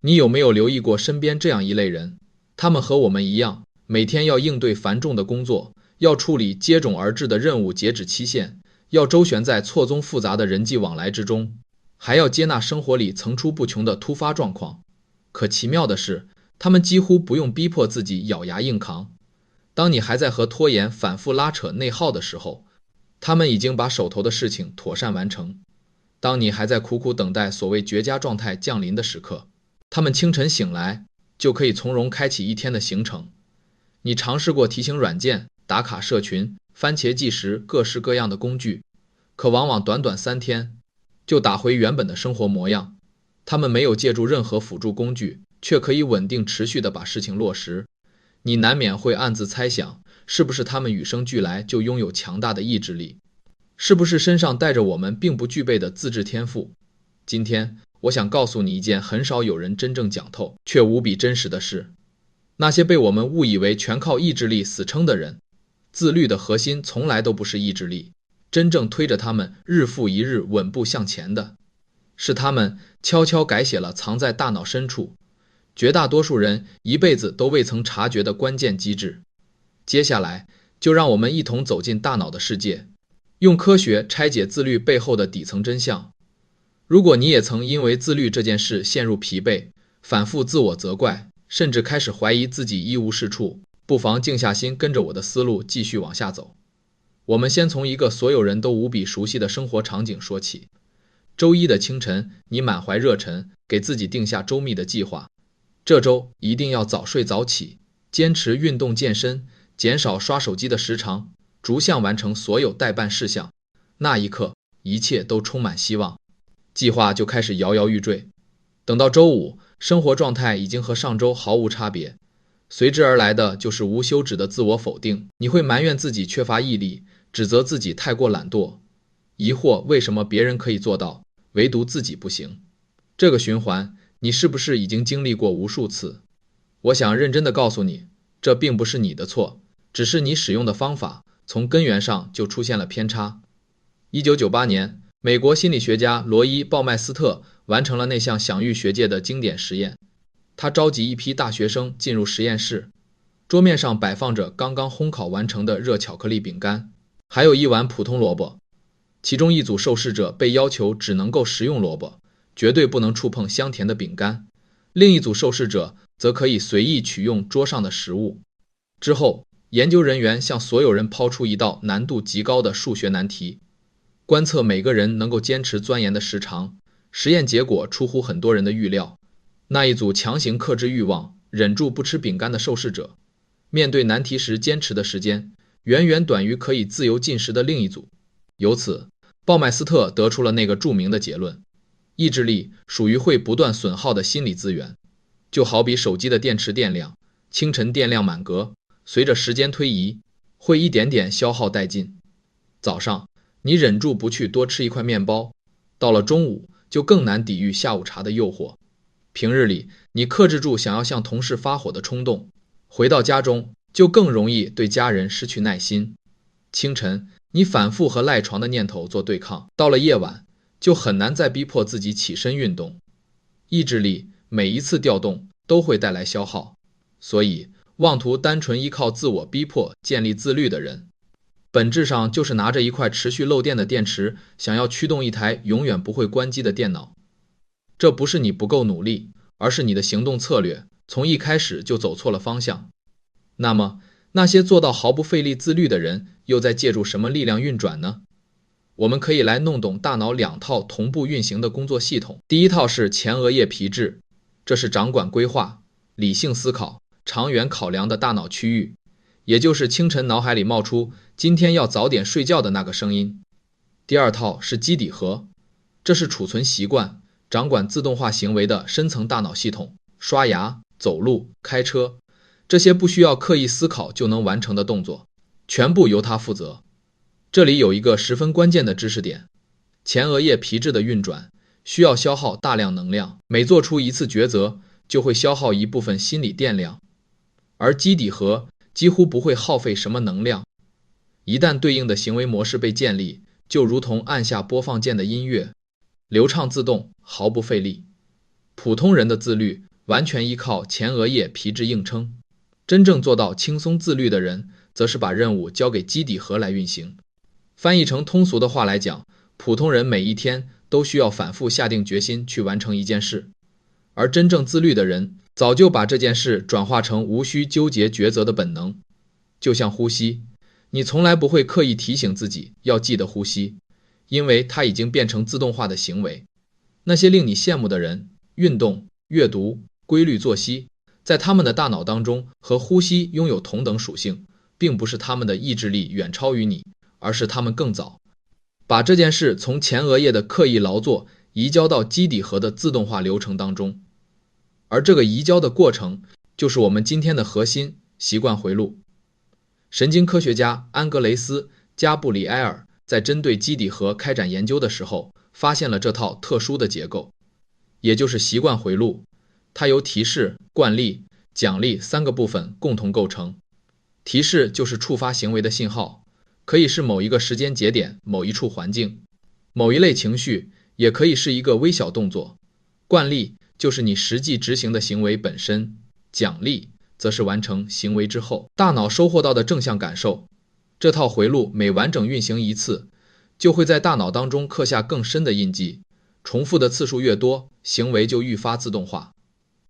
你有没有留意过身边这样一类人？他们和我们一样，每天要应对繁重的工作，要处理接踵而至的任务截止期限，要周旋在错综复杂的人际往来之中，还要接纳生活里层出不穷的突发状况。可奇妙的是，他们几乎不用逼迫自己咬牙硬扛。当你还在和拖延反复拉扯内耗的时候，他们已经把手头的事情妥善完成。当你还在苦苦等待所谓绝佳状态降临的时刻，他们清晨醒来就可以从容开启一天的行程。你尝试过提醒软件、打卡社群、番茄计时各式各样的工具，可往往短短3天就打回原本的生活模样。他们没有借助任何辅助工具，却可以稳定持续地把事情落实。你难免会暗自猜想，是不是他们与生俱来就拥有强大的意志力？是不是身上带着我们并不具备的自制天赋？今天我想告诉你一件很少有人真正讲透，却无比真实的事。那些被我们误以为全靠意志力死撑的人，自律的核心从来都不是意志力，真正推着他们日复一日稳步向前的，是他们悄悄改写了藏在大脑深处，绝大多数人一辈子都未曾察觉的关键机制。接下来，就让我们一同走进大脑的世界，用科学拆解自律背后的底层真相。如果你也曾因为自律这件事陷入疲惫，反复自我责怪，甚至开始怀疑自己一无是处，不妨静下心跟着我的思路继续往下走。我们先从一个所有人都无比熟悉的生活场景说起。周一的清晨，你满怀热忱，给自己定下周密的计划。这周一定要早睡早起，坚持运动健身，减少刷手机的时长，逐项完成所有待办事项。那一刻，一切都充满希望，计划就开始摇摇欲坠。等到周五，生活状态已经和上周毫无差别，随之而来的就是无休止的自我否定。你会埋怨自己缺乏毅力，指责自己太过懒惰，疑惑为什么别人可以做到，唯独自己不行。这个循环，你是不是已经经历过无数次？我想认真地告诉你，这并不是你的错，只是你使用的方法从根源上就出现了偏差。1998年，美国心理学家罗伊·鲍麦斯特完成了那项享誉学界的经典实验。他召集一批大学生进入实验室，桌面上摆放着刚刚烘烤完成的热巧克力饼干，还有一碗普通萝卜。其中一组受试者被要求只能够食用萝卜，绝对不能触碰香甜的饼干，另一组受试者则可以随意取用桌上的食物。之后，研究人员向所有人抛出一道难度极高的数学难题，观测每个人能够坚持钻研的时长。实验结果出乎很多人的预料，那一组强行克制欲望，忍住不吃饼干的受试者，面对难题时坚持的时间远远短于可以自由进食的另一组。由此，鲍麦斯特得出了那个著名的结论：意志力属于会不断损耗的心理资源，就好比手机的电池电量，清晨电量满格，随着时间推移，会一点点消耗殆尽。早上，你忍住不去多吃一块面包，到了中午，就更难抵御下午茶的诱惑。平日里，你克制住想要向同事发火的冲动，回到家中，就更容易对家人失去耐心。清晨，你反复和赖床的念头做对抗，到了夜晚，就很难再逼迫自己起身运动。意志力每一次调动都会带来消耗，所以妄图单纯依靠自我逼迫建立自律的人，本质上就是拿着一块持续漏电的电池，想要驱动一台永远不会关机的电脑。这不是你不够努力，而是你的行动策略从一开始就走错了方向。那么，那些做到毫不费力自律的人，又在借助什么力量运转呢？我们可以来弄懂大脑2套同步运行的工作系统。第一套是前额叶皮质，这是掌管规划、理性思考、长远考量的大脑区域，也就是清晨脑海里冒出今天要早点睡觉的那个声音。第二套是基底核，这是储存习惯、掌管自动化行为的深层大脑系统，刷牙、走路、开车，这些不需要刻意思考就能完成的动作，全部由它负责。这里有一个十分关键的知识点，前额叶皮质的运转需要消耗大量能量，每做出一次抉择就会消耗一部分心理电量，而基底核几乎不会耗费什么能量。一旦对应的行为模式被建立，就如同按下播放键的音乐，流畅自动，毫不费力。普通人的自律完全依靠前额叶皮质硬撑。真正做到轻松自律的人，则是把任务交给基底核来运行。翻译成通俗的话来讲，普通人每一天都需要反复下定决心去完成一件事，而真正自律的人早就把这件事转化成无需纠结抉择的本能。就像呼吸，你从来不会刻意提醒自己要记得呼吸，因为它已经变成自动化的行为。那些令你羡慕的人，运动、阅读、规律作息，在他们的大脑当中和呼吸拥有同等属性，并不是他们的意志力远超于你，而是他们更早把这件事从前额叶的刻意劳作移交到基底核的自动化流程当中。而这个移交的过程，就是我们今天的核心——习惯回路。神经科学家安格雷斯·加布里埃尔在针对基底核开展研究的时候，发现了这套特殊的结构，也就是习惯回路。它由提示、惯例、奖励三个部分共同构成。提示就是触发行为的信号，可以是某一个时间节点、某一处环境、某一类情绪，也可以是一个微小动作。惯例就是你实际执行的行为本身，奖励则是完成行为之后大脑收获到的正向感受。这套回路每完整运行一次，就会在大脑当中刻下更深的印记，重复的次数越多，行为就愈发自动化，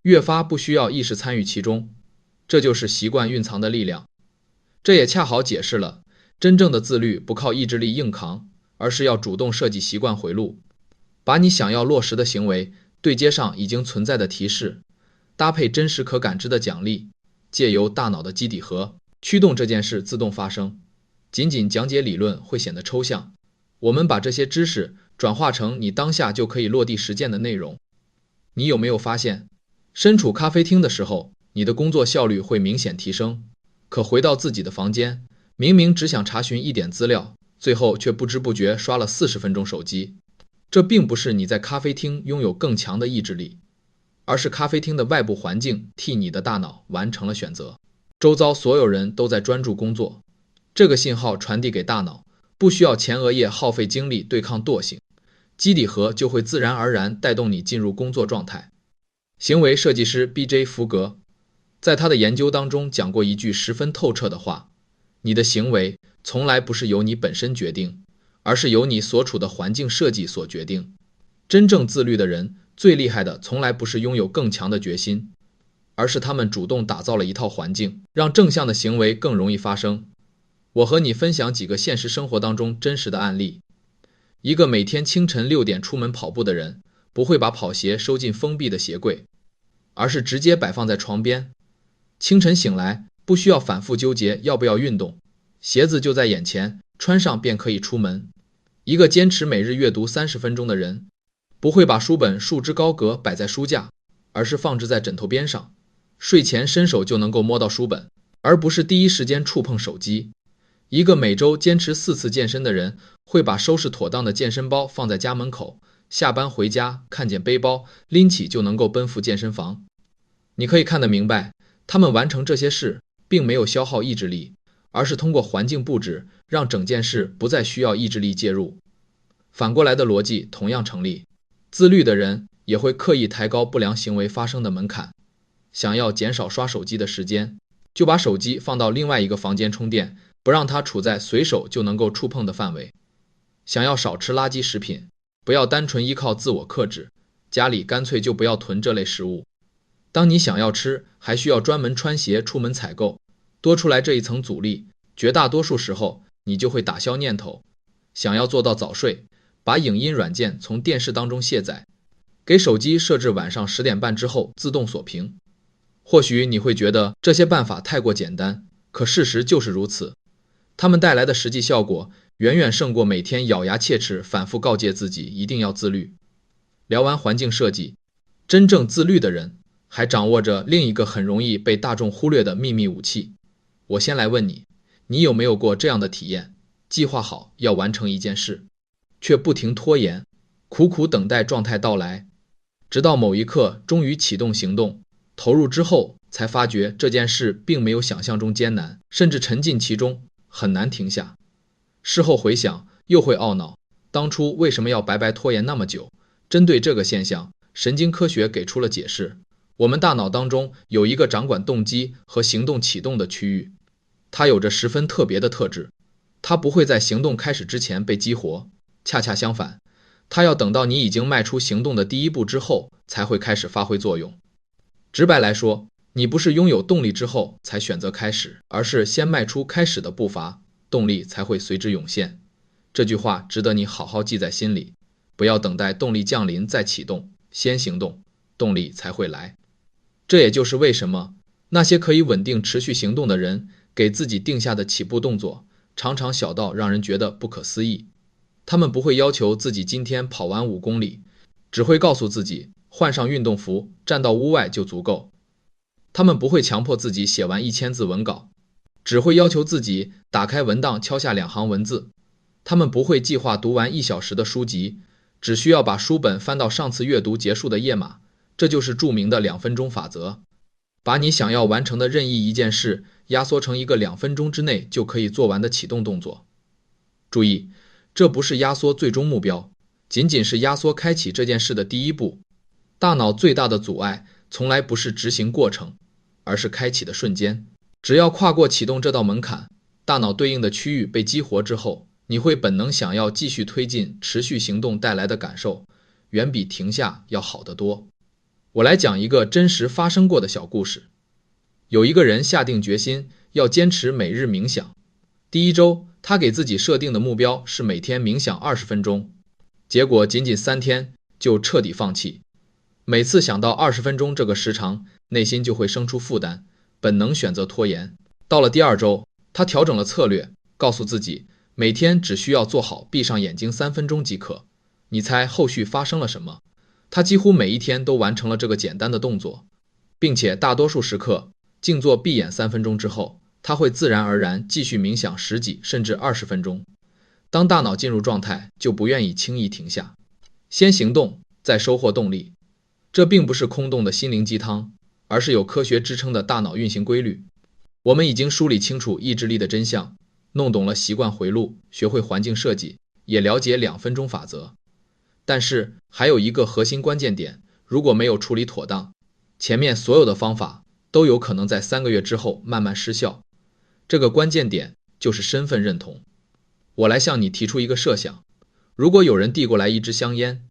越发不需要意识参与其中。这就是习惯蕴藏的力量。这也恰好解释了真正的自律不靠意志力硬扛，而是要主动设计习惯回路，把你想要落实的行为对接上已经存在的提示，搭配真实可感知的奖励，借由大脑的基底核驱动这件事自动发生。仅仅讲解理论会显得抽象，我们把这些知识转化成你当下就可以落地实践的内容。你有没有发现，身处咖啡厅的时候，你的工作效率会明显提升，可回到自己的房间，明明只想查询一点资料，最后却不知不觉刷了40分钟手机。这并不是你在咖啡厅拥有更强的意志力，而是咖啡厅的外部环境替你的大脑完成了选择。周遭所有人都在专注工作，这个信号传递给大脑，不需要前额叶耗费精力对抗惰性，基底核就会自然而然带动你进入工作状态。行为设计师 B.J. 福格在他的研究当中讲过一句十分透彻的话：你的行为从来不是由你本身决定，而是由你所处的环境设计所决定。真正自律的人最厉害的从来不是拥有更强的决心，而是他们主动打造了一套环境，让正向的行为更容易发生。我和你分享几个现实生活当中真实的案例。一个每天清晨6点出门跑步的人，不会把跑鞋收进封闭的鞋柜，而是直接摆放在床边。清晨醒来，不需要反复纠结要不要运动，鞋子就在眼前，穿上便可以出门。一个坚持每日阅读30分钟的人，不会把书本束之高阁摆在书架，而是放置在枕头边上，睡前伸手就能够摸到书本，而不是第一时间触碰手机。一个每周坚持4次健身的人，会把收拾妥当的健身包放在家门口，下班回家看见背包，拎起就能够奔赴健身房。你可以看得明白，他们完成这些事并没有消耗意志力，而是通过环境布置让整件事不再需要意志力介入。反过来的逻辑同样成立，自律的人也会刻意抬高不良行为发生的门槛。想要减少刷手机的时间，就把手机放到另外一个房间充电，不让它处在随手就能够触碰的范围。想要少吃垃圾食品，不要单纯依靠自我克制，家里干脆就不要囤这类食物。当你想要吃，还需要专门穿鞋出门采购，多出来这一层阻力，绝大多数时候你就会打消念头。想要做到早睡，把影音软件从电视当中卸载，给手机设置晚上10点半之后自动锁屏。或许你会觉得这些办法太过简单，可事实就是如此。它们带来的实际效果远远胜过每天咬牙切齿反复告诫自己一定要自律。聊完环境设计，真正自律的人还掌握着另一个很容易被大众忽略的秘密武器。我先来问你，你有没有过这样的体验？计划好要完成一件事，却不停拖延，苦苦等待状态到来，直到某一刻终于启动行动，投入之后才发觉这件事并没有想象中艰难，甚至沉浸其中，很难停下。事后回想，又会懊恼，当初为什么要白白拖延那么久？针对这个现象，神经科学给出了解释。我们大脑当中有一个掌管动机和行动启动的区域，它有着十分特别的特质，它不会在行动开始之前被激活，恰恰相反，它要等到你已经迈出行动的第一步之后才会开始发挥作用。直白来说，你不是拥有动力之后才选择开始，而是先迈出开始的步伐，动力才会随之涌现。这句话值得你好好记在心里，不要等待动力降临再启动，先行动，动力才会来。这也就是为什么那些可以稳定持续行动的人，给自己定下的起步动作常常小到让人觉得不可思议。他们不会要求自己今天跑完5公里，只会告诉自己换上运动服，站到屋外就足够。他们不会强迫自己写完1000字文稿，只会要求自己打开文档敲下2行文字。他们不会计划读完1小时的书籍，只需要把书本翻到上次阅读结束的页码。这就是著名的2分钟法则，把你想要完成的任意一件事压缩成一个2分钟之内就可以做完的启动动作。注意，这不是压缩最终目标，仅仅是压缩开启这件事的第一步。大脑最大的阻碍从来不是执行过程，而是开启的瞬间。只要跨过启动这道门槛，大脑对应的区域被激活之后，你会本能想要继续推进，持续行动带来的感受，远比停下要好得多。我来讲一个真实发生过的小故事。有一个人下定决心要坚持每日冥想。第1周，他给自己设定的目标是每天冥想20分钟，结果仅仅3天就彻底放弃。每次想到20分钟这个时长，内心就会生出负担，本能选择拖延。到了第2周，他调整了策略，告诉自己每天只需要做好闭上眼睛3分钟即可。你猜后续发生了什么？他几乎每一天都完成了这个简单的动作，并且大多数时刻静坐闭眼3分钟之后，他会自然而然继续冥想10几甚至20分钟。当大脑进入状态，就不愿意轻易停下。先行动，再收获动力。这并不是空洞的心灵鸡汤，而是有科学支撑的大脑运行规律。我们已经梳理清楚意志力的真相，弄懂了习惯回路，学会环境设计，也了解2分钟法则。但是还有一个核心关键点，如果没有处理妥当，前面所有的方法都有可能在3个月之后慢慢失效。这个关键点就是身份认同。我来向你提出一个设想，如果有人递过来一支香烟，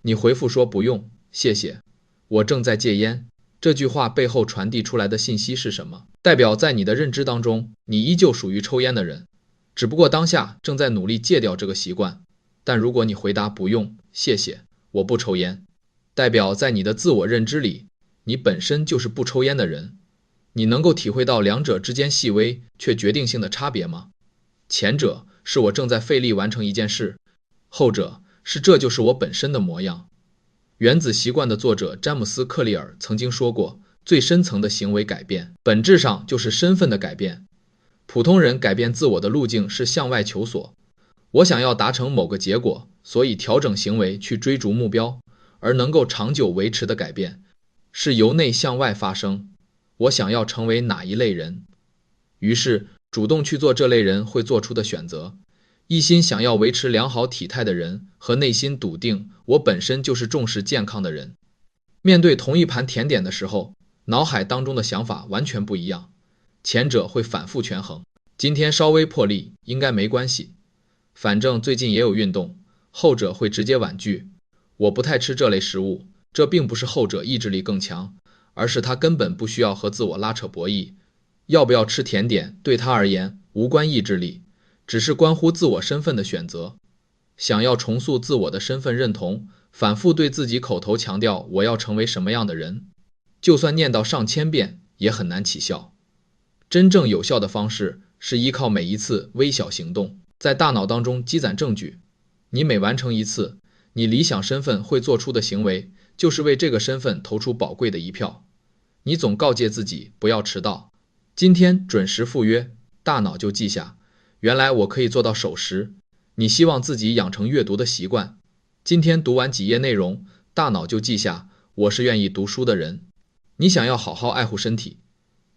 你回复说不用，谢谢，我正在戒烟，这句话背后传递出来的信息是什么？代表在你的认知当中，你依旧属于抽烟的人，只不过当下正在努力戒掉这个习惯。但如果你回答不用，谢谢，我不抽烟，代表在你的自我认知里，你本身就是不抽烟的人。你能够体会到两者之间细微却决定性的差别吗？前者是我正在费力完成一件事，后者是这就是我本身的模样。原子习惯的作者詹姆斯·克利尔曾经说过，最深层的行为改变，本质上就是身份的改变。普通人改变自我的路径是向外求索，我想要达成某个结果，所以调整行为去追逐目标，而能够长久维持的改变，是由内向外发生。我想要成为哪一类人？于是主动去做这类人会做出的选择。一心想要维持良好体态的人和内心笃定我本身就是重视健康的人，面对同一盘甜点的时候，脑海当中的想法完全不一样。前者会反复权衡，今天稍微破例应该没关系，反正最近也有运动。后者会直接婉拒，我不太吃这类食物。这并不是后者意志力更强，而是他根本不需要和自我拉扯博弈。要不要吃甜点对他而言无关意志力，只是关乎自我身份的选择。想要重塑自我的身份认同，反复对自己口头强调我要成为什么样的人，就算念叨上千遍也很难起效。真正有效的方式是依靠每一次微小行动，在大脑当中积攒证据。你每完成一次，你理想身份会做出的行为，就是为这个身份投出宝贵的一票。你总告诫自己不要迟到，今天准时赴约，大脑就记下，原来我可以做到守时。你希望自己养成阅读的习惯，今天读完几页内容，大脑就记下，我是愿意读书的人。你想要好好爱护身体，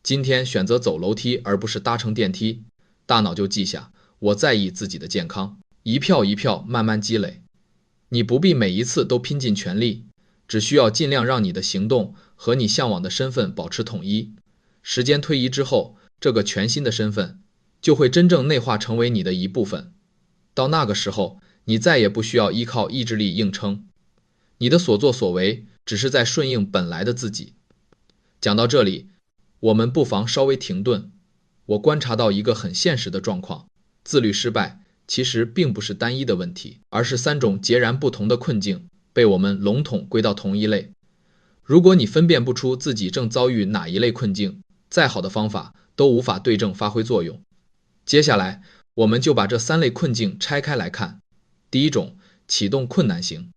今天选择走楼梯而不是搭乘电梯，大脑就记下，我在意自己的健康。一票一票慢慢积累，你不必每一次都拼尽全力，只需要尽量让你的行动和你向往的身份保持统一。时间推移之后，这个全新的身份就会真正内化成为你的一部分。到那个时候，你再也不需要依靠意志力硬撑，你的所作所为只是在顺应本来的自己。讲到这里，我们不妨稍微停顿。我观察到一个很现实的状况，自律失败其实并不是单一的问题，而是3种截然不同的困境被我们笼统归到同一类。如果你分辨不出自己正遭遇哪一类困境，再好的方法都无法对症发挥作用。接下来，我们就把这3类困境拆开来看。第一种，启动困难型。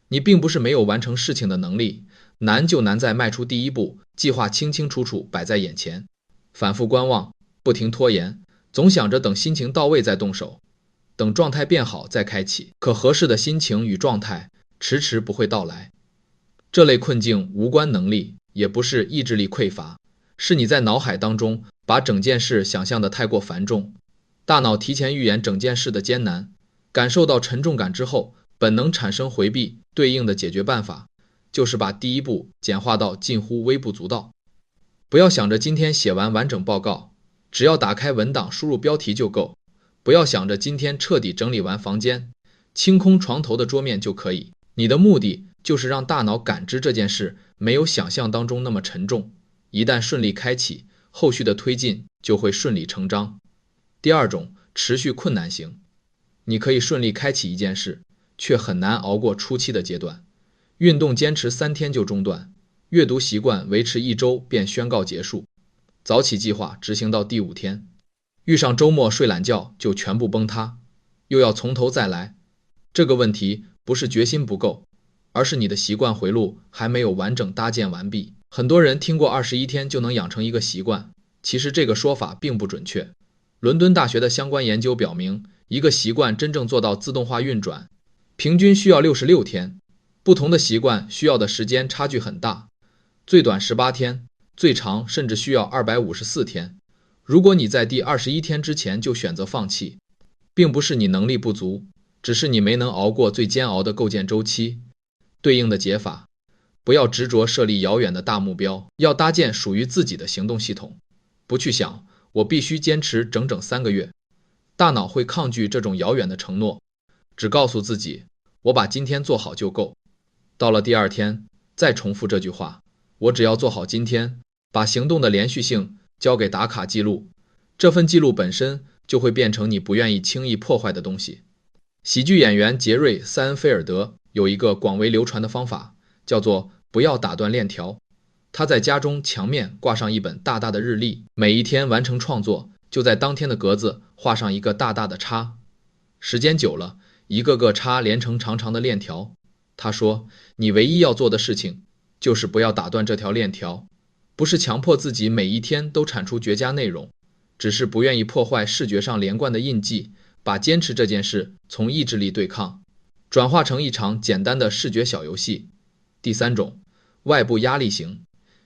你并不是没有完成事情的能力，难就难在迈出第一步，计划清清楚楚摆在眼前，反复观望，不停拖延，总想着等心情到位再动手，等状态变好再开启，可合适的心情与状态迟迟不会到来。这类困境无关能力，也不是意志力匮乏，是你在脑海当中把整件事想象得太过繁重，大脑提前预演整件事的艰难，感受到沉重感之后，本能产生回避，对应的解决办法就是把第一步简化到近乎微不足道。不要想着今天写完完整报告，只要打开文档输入标题就够，不要想着今天彻底整理完房间，清空床头的桌面就可以。你的目的就是让大脑感知这件事没有想象当中那么沉重，一旦顺利开启，后续的推进就会顺理成章。第二种，持续困难型。你可以顺利开启一件事，却很难熬过初期的阶段。运动坚持3天就中断，阅读习惯维持1周便宣告结束，早起计划执行到第5天，遇上周末睡懒觉就全部崩塌，又要从头再来。这个问题不是决心不够，而是你的习惯回路还没有完整搭建完毕。很多人听过21天就能养成一个习惯，其实这个说法并不准确。伦敦大学的相关研究表明，一个习惯真正做到自动化运转，平均需要66天，不同的习惯需要的时间差距很大，最短18天，最长甚至需要254天。如果你在第21天之前就选择放弃，并不是你能力不足，只是你没能熬过最煎熬的构建周期。对应的解法，不要执着设立遥远的大目标，要搭建属于自己的行动系统。不去想我必须坚持整整3个月，大脑会抗拒这种遥远的承诺，只告诉自己我把今天做好就够。到了第2天再重复这句话，我只要做好今天，把行动的连续性交给打卡记录，这份记录本身就会变成你不愿意轻易破坏的东西。喜剧演员杰瑞·塞恩菲尔德有一个广为流传的方法，叫做不要打断链条。他在家中墙面挂上一本大大的日历，每一天完成创作，就在当天的格子画上一个大大的叉。时间久了，一个个叉连成长长的链条。他说，你唯一要做的事情就是不要打断这条链条，不是强迫自己每一天都产出绝佳内容，只是不愿意破坏视觉上连贯的印记，把坚持这件事从意志力对抗转化成一场简单的视觉小游戏。第3种，外部压力型。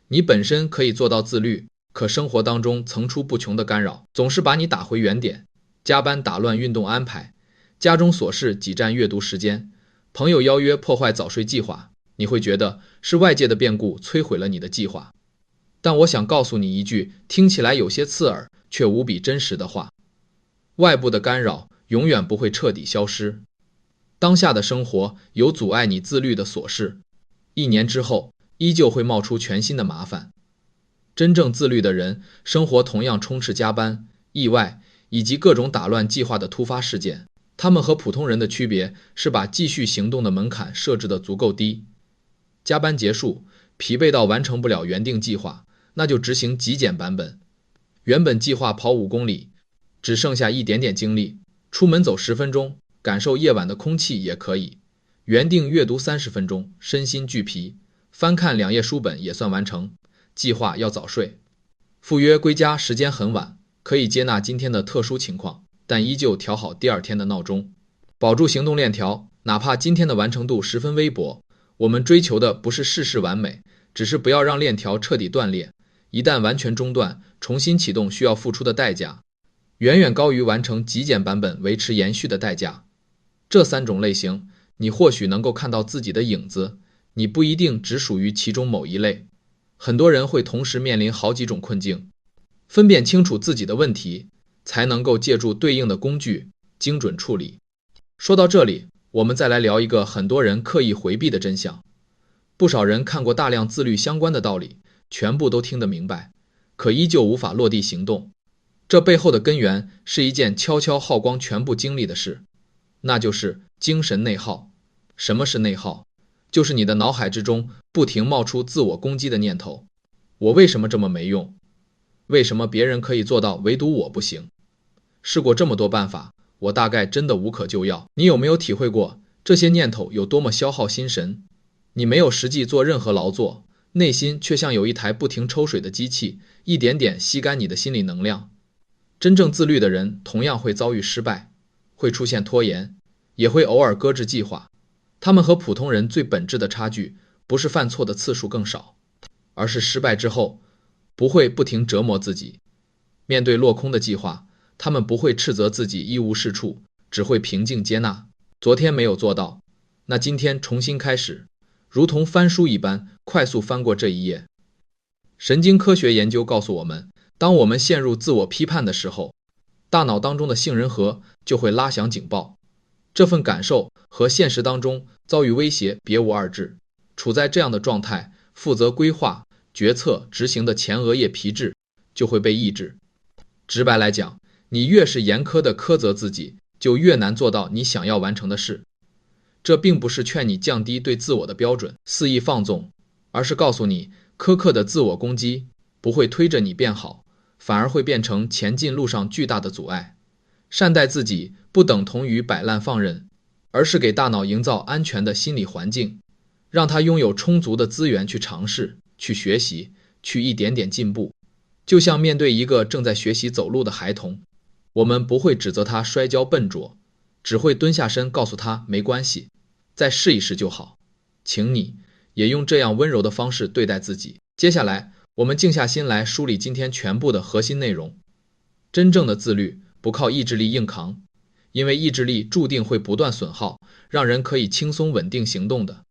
你本身可以做到自律，可生活当中层出不穷的干扰总是把你打回原点，加班打乱运动安排，家中琐事挤占阅读时间，朋友邀约破坏早睡计划，你会觉得是外界的变故摧毁了你的计划。但我想告诉你一句听起来有些刺耳却无比真实的话，外部的干扰永远不会彻底消失。当下的生活有阻碍你自律的琐事，1年之后依旧会冒出全新的麻烦。真正自律的人，生活同样充斥加班、意外以及各种打乱计划的突发事件。他们和普通人的区别是把继续行动的门槛设置得足够低。加班结束，疲惫到完成不了原定计划，那就执行极简版本。原本计划跑5公里，只剩下一点点精力，出门走10分钟，感受夜晚的空气也可以。原定阅读30分钟，身心俱疲，翻看2页书本也算完成。计划要早睡，赴约归家时间很晚，可以接纳今天的特殊情况，但依旧调好第2天的闹钟，保住行动链条，哪怕今天的完成度十分微薄。我们追求的不是事事完美，只是不要让链条彻底断裂。一旦完全中断，重新启动需要付出的代价，远远高于完成极简版本维持延续的代价。这3种类型，你或许能够看到自己的影子，你不一定只属于其中某一类。很多人会同时面临好几种困境，分辨清楚自己的问题，才能够借助对应的工具精准处理。说到这里，我们再来聊一个很多人刻意回避的真相。不少人看过大量自律相关的道理，全部都听得明白，可依旧无法落地行动。这背后的根源是一件悄悄耗光全部精力的事，那就是精神内耗。什么是内耗？就是你的脑海之中不停冒出自我攻击的念头。我为什么这么没用？为什么别人可以做到，唯独我不行？试过这么多办法，我大概真的无可救药。你有没有体会过这些念头有多么消耗心神？你没有实际做任何劳作，内心却像有一台不停抽水的机器，一点点吸干你的心理能量。真正自律的人同样会遭遇失败，会出现拖延，也会偶尔搁置计划。他们和普通人最本质的差距，不是犯错的次数更少，而是失败之后不会不停折磨自己。面对落空的计划，他们不会斥责自己一无是处，只会平静接纳。昨天没有做到，那今天重新开始，如同翻书一般，快速翻过这一页。神经科学研究告诉我们，当我们陷入自我批判的时候，大脑当中的杏仁核就会拉响警报。这份感受和现实当中遭遇威胁别无二致。处在这样的状态，负责规划、决策、执行的前额叶皮质就会被抑制。直白来讲，你越是严苛的苛责自己，就越难做到你想要完成的事。这并不是劝你降低对自我的标准，肆意放纵，而是告诉你，苛刻的自我攻击不会推着你变好，反而会变成前进路上巨大的阻碍。善待自己不等同于摆烂放任，而是给大脑营造安全的心理环境，让它拥有充足的资源去尝试、去学习、去一点点进步。就像面对一个正在学习走路的孩童，我们不会指责他摔跤笨拙，只会蹲下身告诉他没关系，再试一试就好。请你也用这样温柔的方式对待自己。接下来，我们静下心来梳理今天全部的核心内容。真正的自律不靠意志力硬扛，因为意志力注定会不断损耗，让人可以轻松稳定行动的。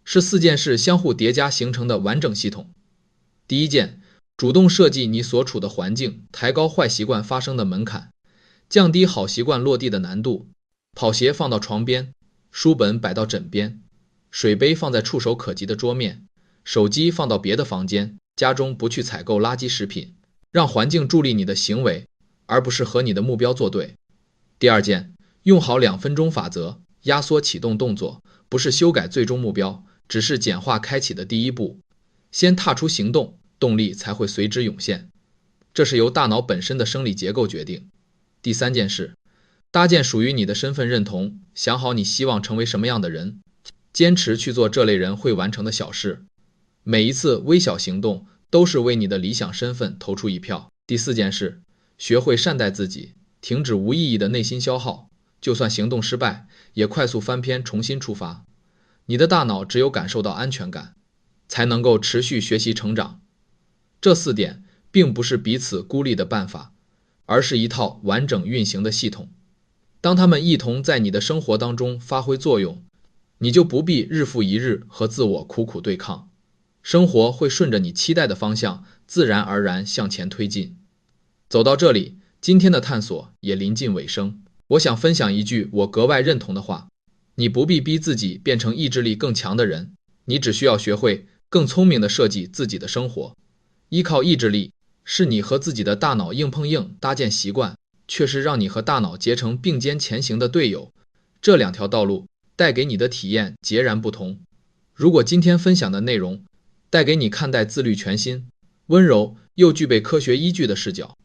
是4件事相互叠加形成的完整系统。第一件，主动设计你所处的环境，抬高坏习惯发生的门槛，降低好习惯落地的难度。跑鞋放到床边，书本摆到枕边，水杯放在触手可及的桌面，手机放到别的房间，家中不去采购垃圾食品，让环境助力你的行为，而不是和你的目标作对。第二件，用好2分钟法则，压缩启动动作，不是修改最终目标，只是简化开启的第一步。先踏出行动，动力才会随之涌现。这是由大脑本身的生理结构决定。第3件事，搭建属于你的身份认同，想好你希望成为什么样的人，坚持去做这类人会完成的小事。每一次微小行动都是为你的理想身份投出一票。第4件事，学会善待自己，停止无意义的内心消耗，就算行动失败，也快速翻篇重新出发。你的大脑只有感受到安全感，才能够持续学习成长。这4点并不是彼此孤立的办法，而是一套完整运行的系统。当它们一同在你的生活当中发挥作用，你就不必日复一日和自我苦苦对抗，生活会顺着你期待的方向自然而然向前推进。走到这里，今天的探索也临近尾声。我想分享一句我格外认同的话，你不必逼自己变成意志力更强的人，你只需要学会更聪明地设计自己的生活。依靠意志力，是你和自己的大脑硬碰硬搭建习惯，却是让你和大脑结成并肩前行的队友。这2条道路带给你的体验截然不同。如果今天分享的内容带给你看待自律全新、温柔又具备科学依据的视角，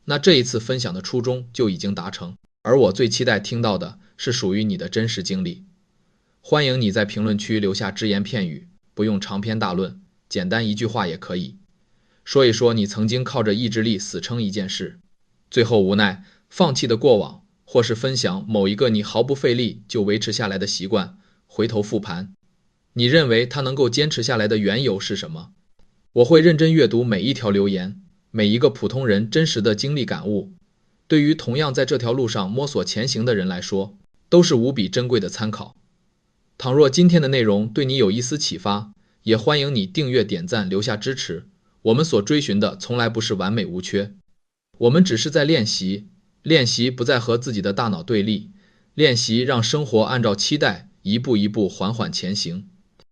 那这一次分享的初衷就已经达成。而我最期待听到的是属于你的真实经历。欢迎你在评论区留下只言片语，不用长篇大论，简单一句话也可以。说一说你曾经靠着意志力死撑一件事，最后无奈放弃的过往，或是分享某一个你毫不费力就维持下来的习惯，回头复盘，你认为它能够坚持下来的缘由是什么？我会认真阅读每一条留言，每一个普通人真实的经历感悟，对于同样在这条路上摸索前行的人来说，都是无比珍贵的参考。倘若今天的内容对你有一丝启发，也欢迎你订阅、点赞、留下支持。我们所追寻的从来不是完美无缺，我们只是在练习，练习不再和自己的大脑对立，练习让生活按照期待一步一步缓缓前行。